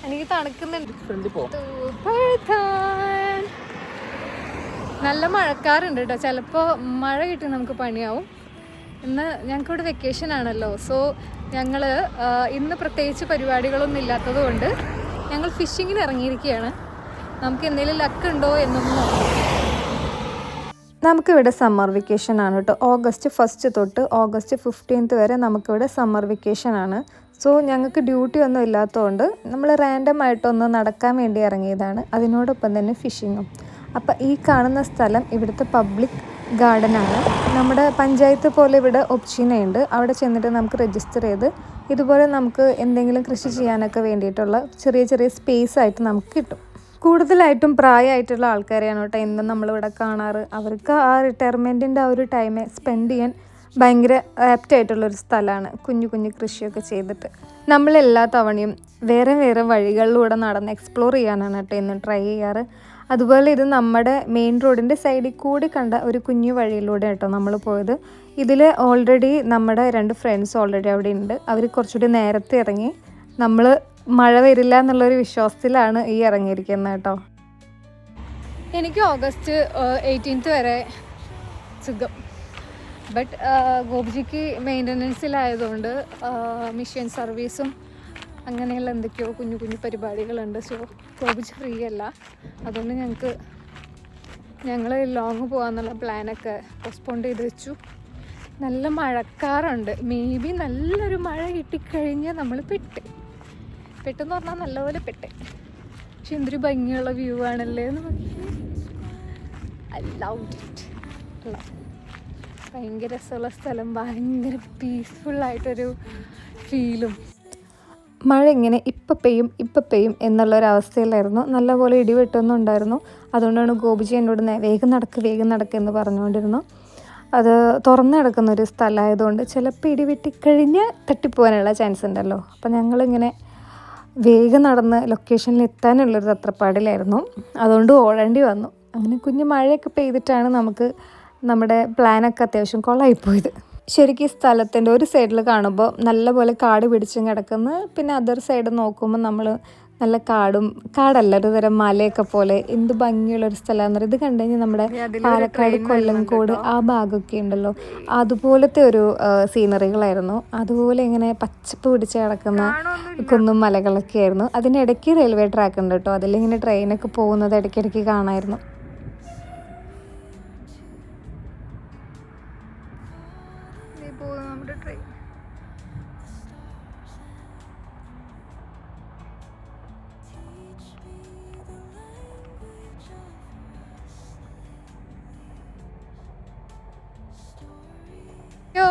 എനിക്ക് തണുക്കുന്നുണ്ട്. നല്ല മഴക്കാറുണ്ട് കേട്ടോ. ചിലപ്പോൾ മഴ കിട്ടി നമുക്ക് പണിയാവും. ഇന്ന് ഞങ്ങൾക്കിവിടെ വെക്കേഷൻ ആണല്ലോ. സോ ഞങ്ങൾ ഇന്ന് പ്രത്യേകിച്ച് പരിപാടികളൊന്നും ഇല്ലാത്തത് കൊണ്ട് ഞങ്ങൾ ഫിഷിങ്ങിന് ഇറങ്ങിയിരിക്കുകയാണ്. നമുക്ക് എന്തെങ്കിലും ലക്ക് ഉണ്ടോ എന്നൊന്നും നോക്കാം. നമുക്കിവിടെ സമ്മർ വെക്കേഷൻ ആണ് കേട്ടോ. ഓഗസ്റ്റ് 1 തൊട്ട് ഓഗസ്റ്റ് 15 വരെ നമുക്കിവിടെ സമ്മർ വെക്കേഷൻ ആണ്. സോ ഞങ്ങൾക്ക് ഡ്യൂട്ടി ഒന്നും ഇല്ലാത്തതുകൊണ്ട് നമ്മൾ റാൻഡം ആയിട്ടൊന്ന് നടക്കാൻ വേണ്ടി ഇറങ്ങിയതാണ്. അതിനോടൊപ്പം തന്നെ ഫിഷിങ്ങും. അപ്പോൾ ഈ കാണുന്ന സ്ഥലം ഇവിടുത്തെ പബ്ലിക് ഗാർഡനാണ്. നമ്മുടെ പഞ്ചായത്ത് പോലെ ഇവിടെ ഒപ്ഷീനയുണ്ട്. അവിടെ ചെന്നിട്ട് നമുക്ക് രജിസ്റ്റർ ചെയ്ത് ഇതുപോലെ നമുക്ക് എന്തെങ്കിലും കൃഷി ചെയ്യാനൊക്കെ വേണ്ടിയിട്ടുള്ള ചെറിയ ചെറിയ സ്പേസ് ആയിട്ട് നമുക്ക് കിട്ടും. കൂടുതലായിട്ടും പ്രായമായിട്ടുള്ള ആൾക്കാരെയാണ് കേട്ടോ ഇന്നും നമ്മളിവിടെ കാണാറ്. അവർക്ക് ആ റിട്ടയർമെൻറ്റിൻ്റെ ആ ഒരു ടൈം സ്പെൻഡ് ചെയ്യാൻ ഭയങ്കര ആപ്റ്റായിട്ടുള്ളൊരു സ്ഥലമാണ്. കുഞ്ഞു കുഞ്ഞു കൃഷിയൊക്കെ ചെയ്തിട്ട് നമ്മളെല്ലാ തവണയും വേറെ വേറെ വഴികളിലൂടെ നടന്ന് എക്സ്പ്ലോർ ചെയ്യാനാണ് കേട്ടോ ഇന്ന് ട്രൈ ചെയ്യാറ്. അതുപോലെ ഇത് നമ്മുടെ മെയിൻ റോഡിൻ്റെ സൈഡിൽ കൂടി കണ്ട ഒരു കുഞ്ഞു വഴിയിലൂടെ കേട്ടോ നമ്മൾ പോയത്. ഇതിൽ ഓൾറെഡി നമ്മുടെ 2 ഫ്രണ്ട്സ് ഓൾറെഡി അവിടെ ഉണ്ട്. അവർ കുറച്ചുകൂടി നേരത്തെ ഇറങ്ങി. നമ്മൾ മഴ വരില്ല എന്നുള്ളൊരു വിശ്വാസത്തിലാണ് ഈ ഇറങ്ങിയിരിക്കുന്നത് കേട്ടോ. എനിക്ക് ഓഗസ്റ്റ് 18 വരെ സുഖം. ബട്ട് ഗോപിജിക്ക് മെയിൻ്റനൻസിലായതുകൊണ്ട് മിഷൻ സർവീസും അങ്ങനെയുള്ള എന്തൊക്കെയോ കുഞ്ഞു കുഞ്ഞു പരിപാടികളുണ്ട്. സോ ഗോപിജി ഫ്രീ അല്ല. അതുകൊണ്ട് ഞങ്ങൾ ലോങ് പോകാമെന്നുള്ള പ്ലാനൊക്കെ പോസ്റ്റ്പോൺ ചെയ്ത് വെച്ചു. നല്ല മഴക്കാറുണ്ട്. മേ ബി നല്ലൊരു മഴ കിട്ടിക്കഴിഞ്ഞാൽ നമ്മൾ പെട്ടെന്ന് പറഞ്ഞാൽ നല്ലപോലെ പക്ഷെ എന്തൊരു ഭംഗിയുള്ള വ്യൂ ആണല്ലേ എന്ന് പറഞ്ഞാൽ ഐ ലവ്ഡ് ഇറ്റ്. ഭയങ്കര രസമുള്ള സ്ഥലം, ഭയങ്കര പീസ്ഫുള്ളായിട്ടൊരു ഫീലും. മഴ ഇങ്ങനെ ഇപ്പം പെയ്യും എന്നുള്ളൊരവസ്ഥയിലായിരുന്നു. നല്ലപോലെ ഇടിവെട്ടൊന്നും ഉണ്ടായിരുന്നു. അതുകൊണ്ടാണ് ഗോപിജി എന്നോട് വേഗം നടക്ക് എന്ന് പറഞ്ഞുകൊണ്ടിരുന്നു. അത് തുറന്നു കിടക്കുന്നൊരു സ്ഥലമായതുകൊണ്ട് ചിലപ്പോൾ ഇടിവെട്ടിക്കഴിഞ്ഞാൽ തട്ടിപ്പോകാനുള്ള ചാൻസ് ഉണ്ടല്ലോ. അപ്പം ഞങ്ങളിങ്ങനെ വേഗം നടന്ന് ലൊക്കേഷനിൽ എത്താനുള്ളൊരു തത്രപ്പാടിലായിരുന്നു. അതുകൊണ്ട് ഓടേണ്ടി വന്നു. അങ്ങനെ കുഞ്ഞു മഴയൊക്കെ പെയ്തിട്ടാണ് നമുക്ക് നമ്മുടെ പ്ലാനൊക്കെ അത്യാവശ്യം കൊള്ളായിപ്പോയത്. ശരിക്കും ഈ സ്ഥലത്തിൻ്റെ ഒരു സൈഡിൽ കാണുമ്പോൾ നല്ലപോലെ കാട് പിടിച്ചും കിടക്കുന്നു. പിന്നെ അതർ സൈഡ് നോക്കുമ്പോൾ നമ്മൾ നല്ല കാടല്ല ഒരു തരം മലയൊക്കെ പോലെ എന്ത് ഭംഗിയുള്ളൊരു സ്ഥലമാണെന്ന് പറയുന്നത്. ഇത് കണ്ടു കഴിഞ്ഞാൽ നമ്മുടെ പാലക്കാട് കൊല്ലംകോട് ആ ഭാഗമൊക്കെ ഉണ്ടല്ലോ, അതുപോലത്തെ ഒരു സീനറികളായിരുന്നു. അതുപോലെ ഇങ്ങനെ പച്ചപ്പ് പിടിച്ച് കിടക്കുന്ന കുന്നും മലകളൊക്കെ ആയിരുന്നു. അതിനിടയ്ക്ക് റെയിൽവേ ട്രാക്ക് ഉണ്ട് കേട്ടോ. അതിലിങ്ങനെ ട്രെയിനൊക്കെ പോകുന്നത് ഇടയ്ക്കിടയ്ക്ക് കാണാമായിരുന്നു. നമ്മുടെ ട്രെയിൻ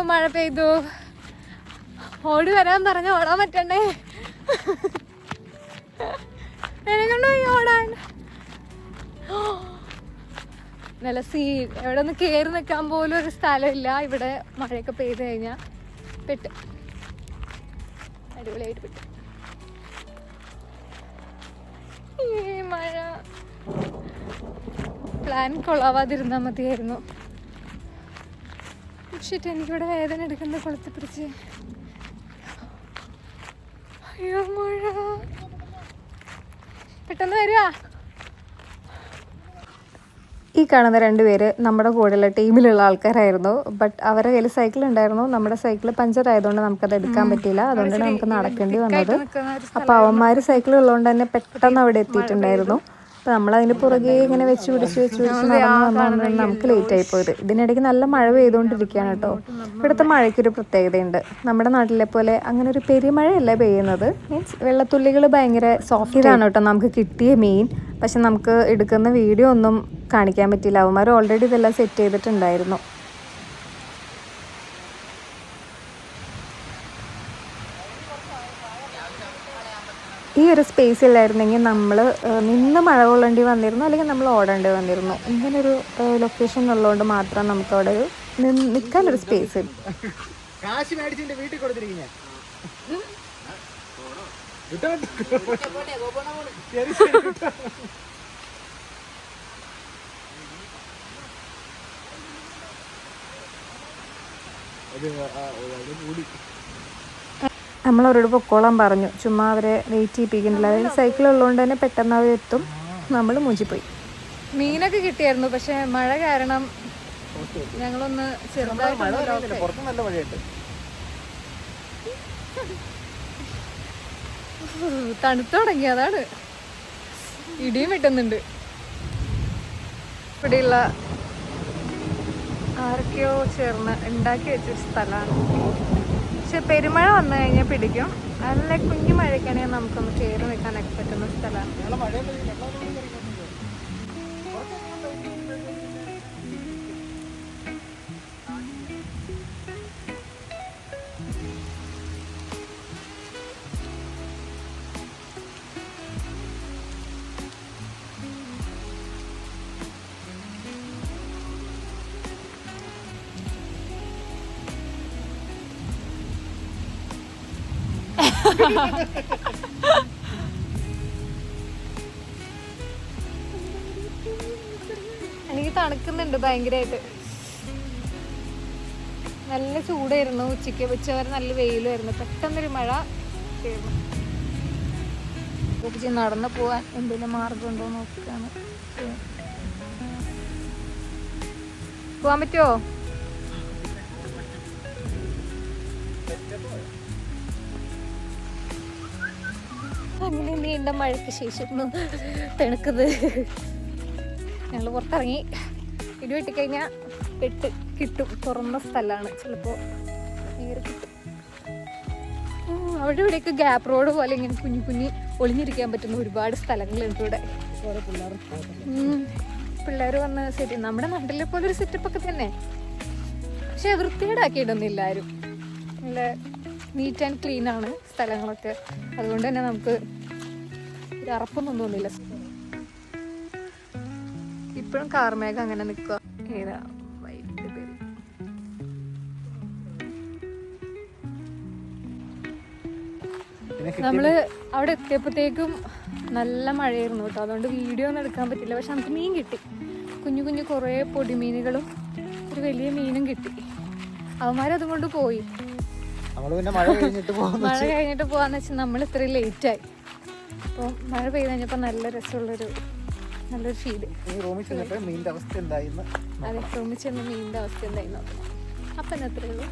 മഴ പെയ്തു. ഓടി വരാൻ പറഞ്ഞ ഓടാൻ പറ്റണ്ടേ? എന്നെക്കൊണ്ടോ ഓടാൻ. നല്ല എവിടെ ഒന്ന് കയറി നിൽക്കാൻ പോലും ഒരു സ്ഥലമില്ല. ഇവിടെ മഴയൊക്കെ പെയ്ത് കഴിഞ്ഞാൽ അടിപൊളിയായിട്ട് പെട്ടു. ഈ മഴ പ്ലാൻ കൊള്ളാവാതിരുന്നാൽ മതിയായിരുന്നു. പക്ഷേ എനിക്കിവിടെ വേദന എടുക്കുന്ന കൊളുത്തി പിടിച്ച്. അയ്യോ മഴ പെട്ടെന്ന് വരിക. ഈ കാണുന്ന 2 പേര് നമ്മുടെ കൂടെയുള്ള ടീമിലുള്ള ആൾക്കാരായിരുന്നു. ബട്ട് അവരുടെ കയ്യിൽ സൈക്കിൾ ഉണ്ടായിരുന്നു. നമ്മുടെ സൈക്കിൾ പഞ്ചർ ആയതുകൊണ്ട് നമുക്കത് എടുക്കാൻ പറ്റിയില്ല. അതുകൊണ്ടാണ് നമുക്ക് നടക്കേണ്ടി വന്നത്. അപ്പോൾ അവന്മാർ സൈക്കിൾ ഉള്ളതുകൊണ്ട് തന്നെ പെട്ടെന്ന് അവിടെ എത്തിയിട്ടുണ്ടായിരുന്നു. അപ്പോൾ നമ്മളതിന് പുറകെ ഇങ്ങനെ വെച്ച് പിടിച്ച് നടന്നു വന്നാണ് നമുക്ക് ലേറ്റായി പോയത്. ഇതിനിടയ്ക്ക് നല്ല മഴ പെയ്തുകൊണ്ടിരിക്കുകയാണ് കേട്ടോ. ഇവിടുത്തെ മഴയ്ക്കൊരു പ്രത്യേകതയുണ്ട്. നമ്മുടെ നാട്ടിലെ പോലെ അങ്ങനെ ഒരു പെരുമഴയല്ല പെയ്യുന്നത്. മീൻസ് വെള്ളത്തുള്ളികൾ ഭയങ്കര സോഫ്റ്റാണ് കേട്ടോ നമുക്ക് കിട്ടിയ മെയിൻ. പക്ഷെ നമുക്ക് എടുക്കുന്ന വീഡിയോ ഒന്നും കാണിക്കാൻ പറ്റില്ല. അവന്മാർ ഓൾറെഡി ഇതെല്ലാം സെറ്റ് ചെയ്തിട്ടുണ്ടായിരുന്നു. ഈ ഒരു സ്പേസ് ഇല്ലായിരുന്നെങ്കിൽ നമ്മൾ നിന്ന് മഴ കൊള്ളേണ്ടി വന്നിരുന്നു, അല്ലെങ്കിൽ നമ്മൾ ഓടേണ്ടി വന്നിരുന്നു. ഇങ്ങനൊരു ലൊക്കേഷൻ ഉള്ളതുകൊണ്ട് മാത്രം നമുക്ക് അവിടെ ഒരു നിൽക്കാനൊരു സ്പേസ്. നമ്മളവരോട് പൊക്കോളാൻ പറഞ്ഞു, ചുമ്മാ അവരെ വെയിറ്റ് ചെയ്യിപ്പിക്കുന്നില്ല. അതായത് സൈക്കിൾ ഉള്ളതുകൊണ്ട് തന്നെ പെട്ടെന്ന് അവരെത്തും. നമ്മൾ മൂജിപ്പോയി. മീനൊക്കെ കിട്ടിയായിരുന്നു, പക്ഷെ മഴ കാരണം ഞങ്ങളൊന്ന് ചെറുതായിട്ട് തണുത്തു തുടങ്ങി. അതാണ് ഇടിയും വെട്ടുന്നുണ്ട്. ഇവിടെയുള്ള ആരൊക്കെയോ ചേർന്ന് ഉണ്ടാക്കി വെച്ചൊരു സ്ഥലമാണ്. പക്ഷെ പെരുമഴ വന്നു കഴിഞ്ഞാൽ പിടിക്കും. നല്ല കുഞ്ഞു മഴയ്ക്കാണെങ്കിൽ നമുക്കൊന്ന് കയറി നിൽക്കാനൊക്കെ പറ്റുന്ന സ്ഥലമാണ്. എനിക്ക് തണുക്കുന്നുണ്ട് ഭയങ്കരമായിട്ട്. നല്ല ചൂടായിരുന്നു ഉച്ചവരെ നല്ല വെയിലായിരുന്നു. പെട്ടെന്നൊരു മഴ നടന്നു പോവാൻ എന്തെങ്കിലും മാർഗം ഉണ്ടോ നോക്കുകയാണ്. പോവാൻ പറ്റുമോ? അങ്ങനെ നീണ്ട മഴയ്ക്ക് ശേഷം തണുക്കുന്നത്. ഞങ്ങൾ പുറത്തിറങ്ങി. ഇടി വെട്ടിക്കഴിഞ്ഞാൽ കിട്ടും. തുറന്ന സ്ഥലമാണ്, ചിലപ്പോൾ നേരെ കിട്ടും. അവിടെ ഇവിടെയൊക്കെ ഗ്യാപ്പ് റോഡ് പോലെ ഇങ്ങനെ കുഞ്ഞു ഒളിഞ്ഞിരിക്കാൻ പറ്റുന്ന ഒരുപാട് സ്ഥലങ്ങളുണ്ട് ഇവിടെ. പിള്ളേർ വന്ന് സെറ്റ്, നമ്മുടെ നാട്ടിലെ പോലെ ഒരു സെറ്റപ്പൊക്കെ തന്നെ, പക്ഷെ വൃത്തികേടാക്കിയിടുന്നില്ല ആരും. നല്ല നീറ്റ് ആൻഡ് ക്ലീൻ ആണ് സ്ഥലങ്ങളൊക്കെ. അതുകൊണ്ട് തന്നെ നമുക്ക് ഒരു അറപ്പൊന്നും തോന്നില്ല. ഇപ്പോഴും കാർമേഘം അങ്ങനെ നിൽക്കുക. ഏതാ വൈകിട്ട് പേര് നമ്മള് അവിടെ എത്തിയപ്പോഴത്തേക്കും നല്ല മഴയായിരുന്നു കേട്ടോ. അതുകൊണ്ട് വീഡിയോ ഒന്നും എടുക്കാൻ പറ്റില്ല. പക്ഷെ നമുക്ക് മീൻ കിട്ടി. കുഞ്ഞു കുറേ പൊടിമീനുകളും ഒരു വലിയ മീനും കിട്ടി. അവന്മാരതും കൊണ്ട് പോയി. മഴ കഴിഞ്ഞിട്ട് പോവാന്ന് വെച്ചാൽ നമ്മൾ ഇത്രയും ലേറ്റായി. അപ്പോൾ മഴ പെയ്ത് കഴിഞ്ഞപ്പോൾ നല്ലൊരു ഫീല്. അതെ, റൂമിൽ ചെന്ന് മീനിൻ്റെ അവസ്ഥ എന്തായിരുന്നു. അപ്പം അത്രയേ ഉള്ളൂ.